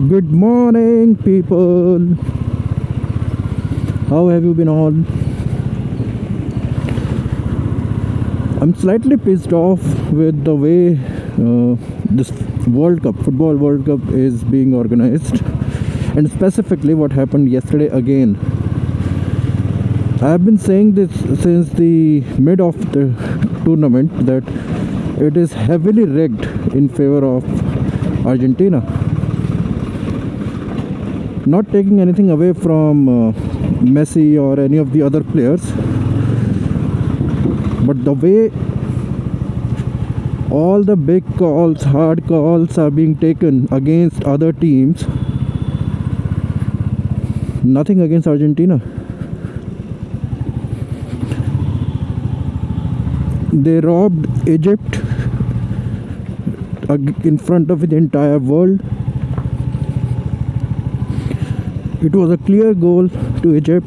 Good morning, people. How have you been all? I'm slightly pissed off with the way this World Cup, Football World Cup, is being organized, and specifically what happened yesterday again. I've been saying this since the mid of the tournament that it is heavily rigged in favor of Argentina. Not taking anything away from Messi or any of the other players, but the way all the big calls, hard calls are being taken against other teams, nothing against Argentina. They robbed Egypt in front of the entire world. It was a clear goal to Egypt,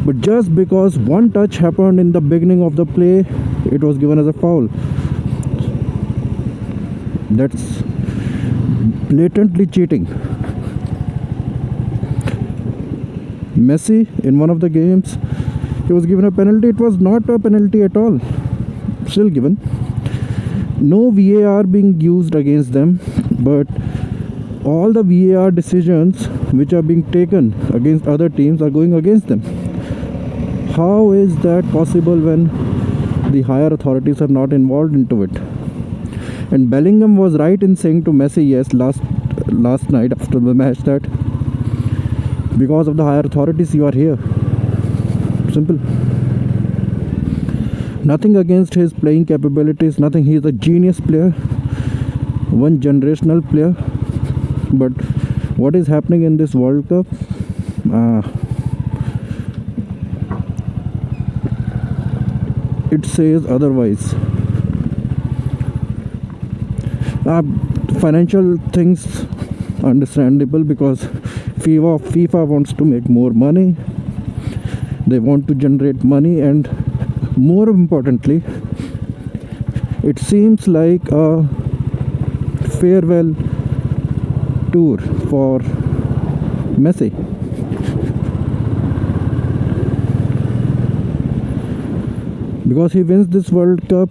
but just because one touch happened in the beginning of the play, it was given as a foul. That's blatantly cheating. Messi, in one of the games, he was given a penalty. It was not a penalty at all. Still given. No VAR being used against them, but all the VAR decisions which are being taken against other teams are going against them. How is that possible when the higher authorities are not involved into it? And Bellingham was right in saying to Messi, yes, last night after the match, that because of the higher authorities you are here. Simple. Nothing against his playing capabilities, nothing. He is a genius player, one generational player. But what is happening in this World Cup? It says otherwise. Financial things understandable, because FIFA wants to make more money. They want to generate money, and more importantly, it seems like a farewell tour for Messi. Because he wins this World Cup,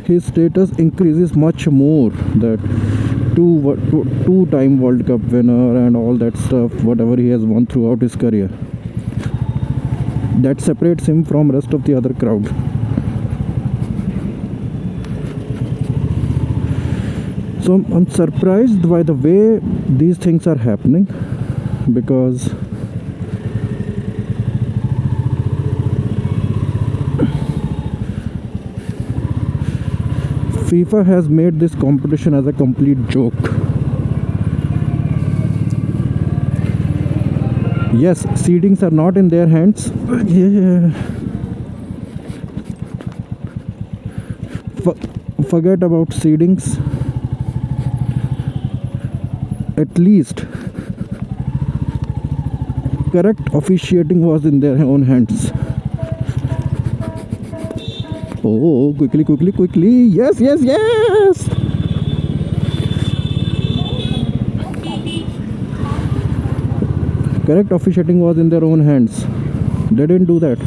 his status increases much more. That two-time World Cup winner and all that stuff, whatever he has won throughout his career, that separates him from rest of the other crowd. So I'm surprised by the way these things are happening, because FIFA has made this competition as a complete joke. Yes, seedings are not in their hands. Forget about seedings. At least correct officiating was in their own hands. Oh, quickly. Yes. Correct officiating was in their own hands. They didn't do that.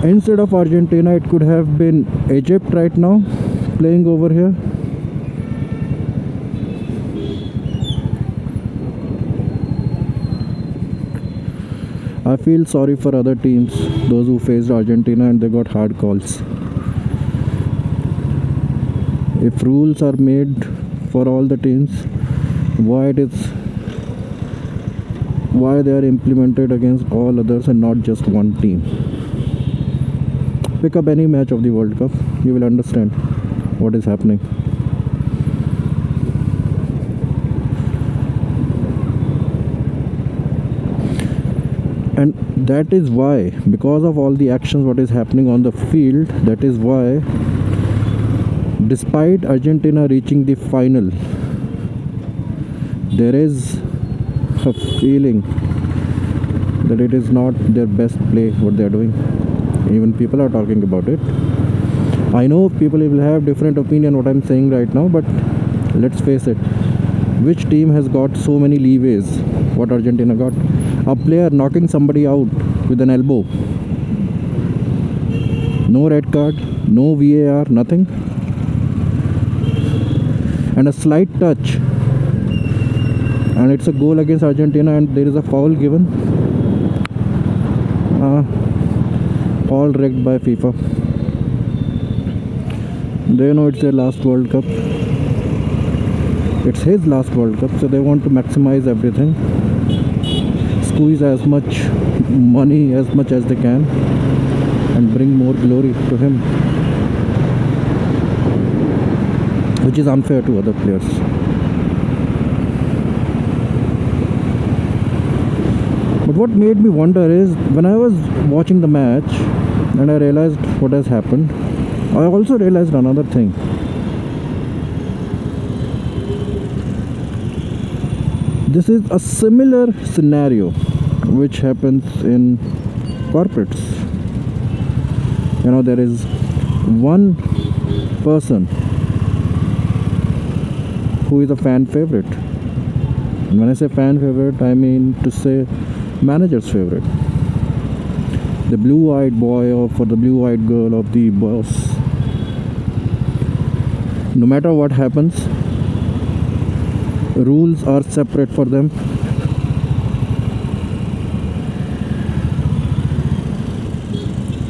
Instead of Argentina, it could have been Egypt right now playing over here. I feel sorry for other teams, those who faced Argentina and they got hard calls. If rules are made for all the teams, why they are implemented against all others and not just one team? Pick up any match of the World Cup, you will understand what is happening. And that is why, because of all the actions what is happening on the field, that is why, despite Argentina reaching the final, there is a feeling that it is not their best play what they are doing. Even people are talking about it. I know people will have different opinion what I'm saying right now, but let's face it. Which team has got so many leeways? What Argentina got? A player knocking somebody out with an elbow. No red card, no VAR, nothing. And a slight touch. And it's a goal against Argentina and there is a foul given. All rigged by FIFA. They know it's their last World Cup. It's his last World Cup, so they want to maximize everything. Squeeze as much money as much as they can and bring more glory to him, which is unfair to other players. But what made me wonder is when I was watching the match and I realized what has happened, I also realized another thing. This is a similar scenario which happens in corporates. You know, there is one person who is a fan favorite. And when I say fan favorite, I mean to say manager's favorite. The blue-eyed boy or for the blue-eyed girl of the boss. No matter what happens, rules are separate for them.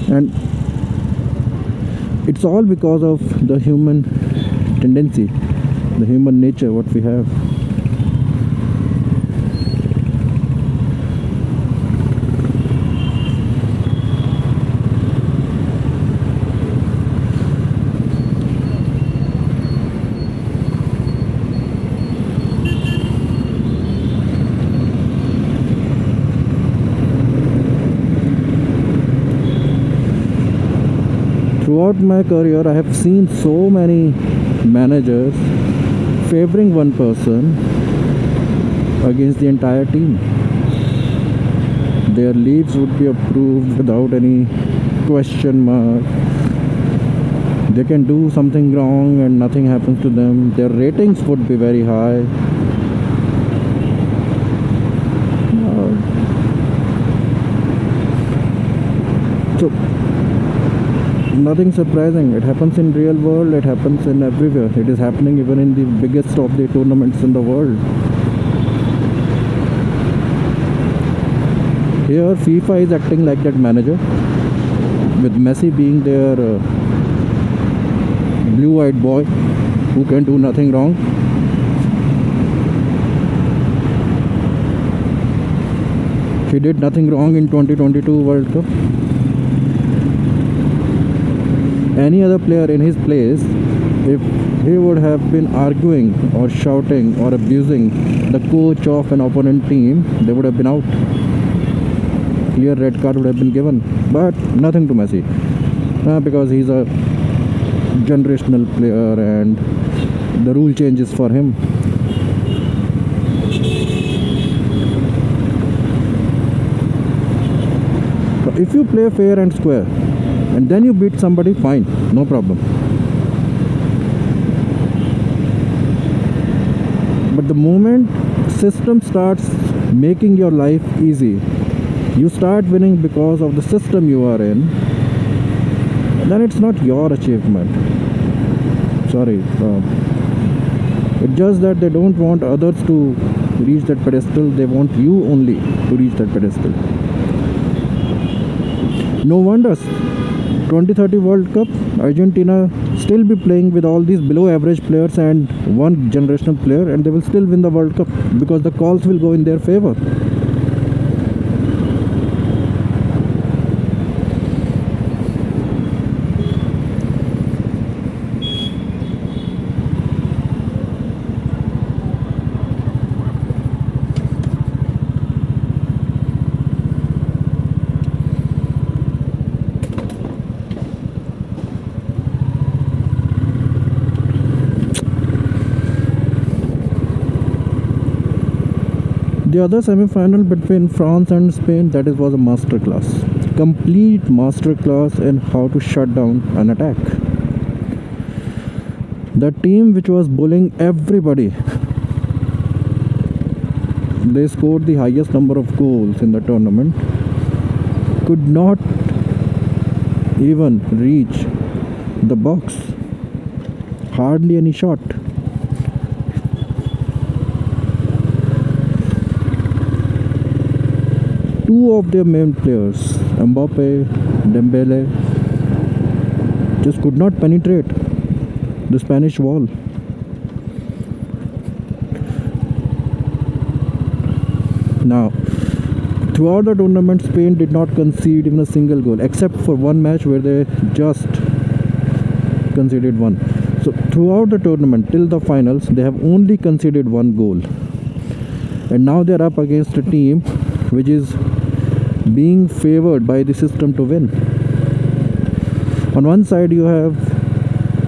And it's all because of the human tendency, the human nature, what we have. Throughout my career, I have seen so many managers favoring one person against the entire team. Their leaves would be approved without any question mark. They can do something wrong and nothing happens to them. Their ratings would be very high. So nothing surprising. It happens in real world, it happens in everywhere. It is happening even in the biggest of the tournaments in the world. Here FIFA is acting like that manager, with Messi being their blue-eyed boy who can do nothing wrong. He did nothing wrong in 2022 World Cup. Any other player in his place, if he would have been arguing or shouting or abusing the coach of an opponent team, they would have been out. Clear red card would have been given, but nothing to Messi, because he's a generational player and the rule changes for him. So if you play fair and square and then you beat somebody, fine, no problem. But the moment system starts making your life easy, you start winning because of the system you are in, then it's not your achievement. Sorry. It's just that they don't want others to reach that pedestal, they want you only to reach that pedestal. No wonder 2030 World Cup, Argentina still be playing with all these below average players and one generational player, and they will still win the World Cup because the calls will go in their favor. The other semi-final between France and Spain, that was a masterclass, complete masterclass in how to shut down an attack. The team which was bullying everybody, they scored the highest number of goals in the tournament, could not even reach the box. Hardly any shot. Two of their main players, Mbappe, Dembele, just could not penetrate the Spanish wall. Now, throughout the tournament, Spain did not concede even a single goal, except for one match where they just conceded one. So, throughout the tournament, till the finals, they have only conceded one goal. And now they are up against a team which is being favored by the system to win. On one side, you have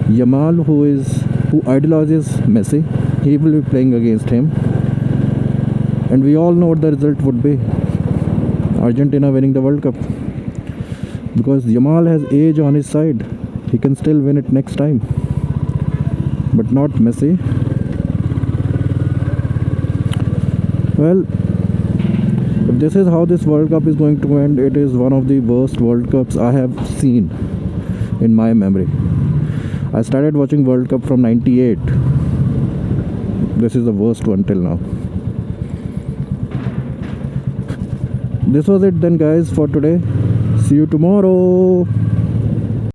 Yamal, who idolizes Messi. He will be playing against him, and we all know what the result would be: Argentina winning the World Cup. Because Yamal has age on his side, he can still win it next time, but not Messi. Well, if this is how this World Cup is going to end, it is one of the worst World Cups I have seen in my memory. I started watching World Cup from '98. This is the worst one till now. This was it then, guys, for today. See you tomorrow.